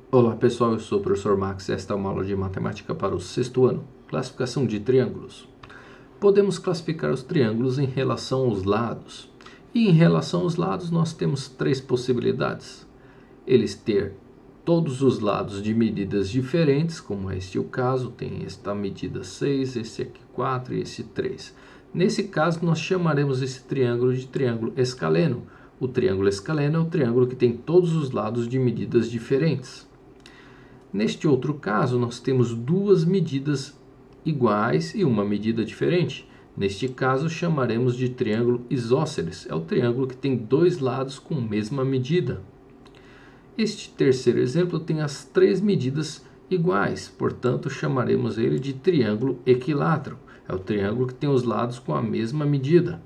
Olá pessoal, eu sou o professor Max e esta é uma aula de matemática para o sexto ano. Classificação de triângulos. Podemos classificar os triângulos em relação aos lados. E em relação aos lados nós temos três possibilidades. Eles ter todos os lados de medidas diferentes, como este é o caso, tem esta medida 6, esse aqui 4 e esse 3. Nesse caso nós chamaremos esse triângulo de triângulo escaleno. O triângulo escaleno é o triângulo que tem todos os lados de medidas diferentes. Neste outro caso, nós temos duas medidas iguais e uma medida diferente. Neste caso, chamaremos de triângulo isósceles. É o triângulo que tem dois lados com a mesma medida. Este terceiro exemplo tem as três medidas iguais, portanto, chamaremos ele de triângulo equilátero. É o triângulo que tem os lados com a mesma medida.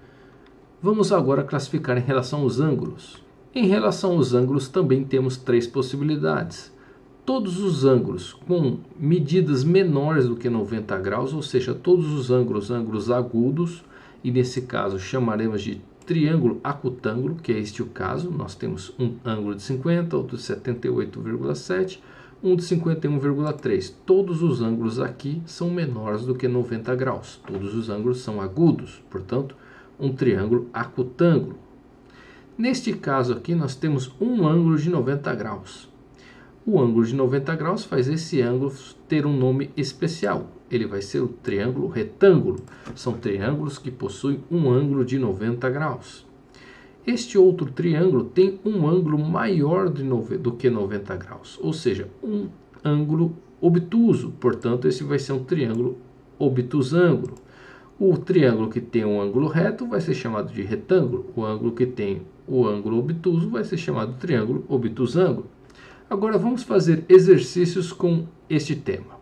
Vamos agora classificar em relação aos ângulos. Em relação aos ângulos, também temos três possibilidades. Todos os ângulos com medidas menores do que 90 graus, ou seja, todos os ângulos agudos, e nesse caso chamaremos de triângulo acutângulo, que é este o caso. Nós temos um ângulo de 50, outro de 78,7, um de 51,3. Todos os ângulos aqui são menores do que 90 graus. Todos os ângulos são agudos, portanto, um triângulo acutângulo. Neste caso aqui, nós temos um ângulo de 90 graus. O ângulo de 90 graus faz esse ângulo ter um nome especial. Ele vai ser o triângulo retângulo. São triângulos que possuem um ângulo de 90 graus. Este outro triângulo tem um ângulo maior do que 90 graus, ou seja, um ângulo obtuso. Portanto, esse vai ser um triângulo obtusângulo. O triângulo que tem um ângulo reto vai ser chamado de retângulo. O ângulo que tem o ângulo obtuso vai ser chamado de triângulo obtusângulo. Agora vamos fazer exercícios com este tema.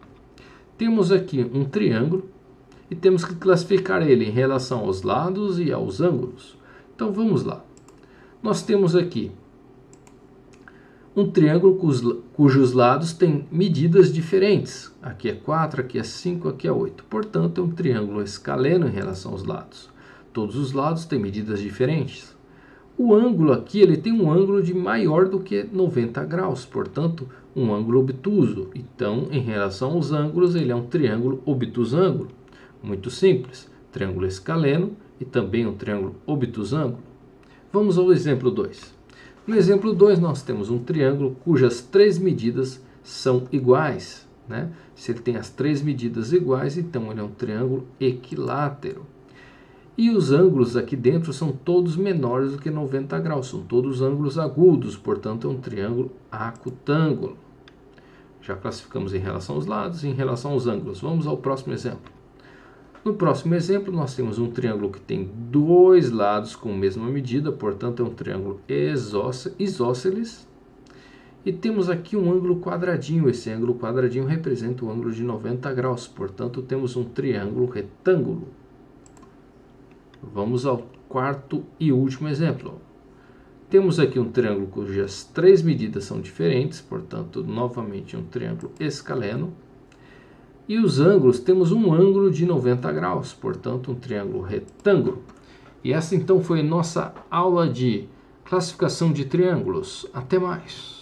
Temos aqui um triângulo e temos que classificar ele em relação aos lados e aos ângulos. Então vamos lá. Nós temos aqui um triângulo cujos lados têm medidas diferentes. Aqui é 4, aqui é 5, aqui é 8. Portanto, é um triângulo escaleno em relação aos lados. Todos os lados têm medidas diferentes. O ângulo aqui ele tem um ângulo de maior do que 90 graus, portanto, um ângulo obtuso. Então, em relação aos ângulos, ele é um triângulo obtusângulo. Muito simples, triângulo escaleno e também um triângulo obtusângulo. Vamos ao exemplo 2. No exemplo 2, nós temos um triângulo cujas três medidas são iguais, né? Se ele tem as três medidas iguais, então ele é um triângulo equilátero. E os ângulos aqui dentro são todos menores do que 90 graus, são todos ângulos agudos, portanto é um triângulo acutângulo. Já classificamos em relação aos lados e em relação aos ângulos. Vamos ao próximo exemplo. No próximo exemplo nós temos um triângulo que tem dois lados com a mesma medida, portanto é um triângulo isósceles. E temos aqui um ângulo quadradinho, esse ângulo quadradinho representa o ângulo de 90 graus, portanto temos um triângulo retângulo. Vamos ao quarto e último exemplo. Temos aqui um triângulo cujas três medidas são diferentes, portanto, novamente um triângulo escaleno. E os ângulos, temos um ângulo de 90 graus, portanto, um triângulo retângulo. E essa então foi nossa aula de classificação de triângulos. Até mais!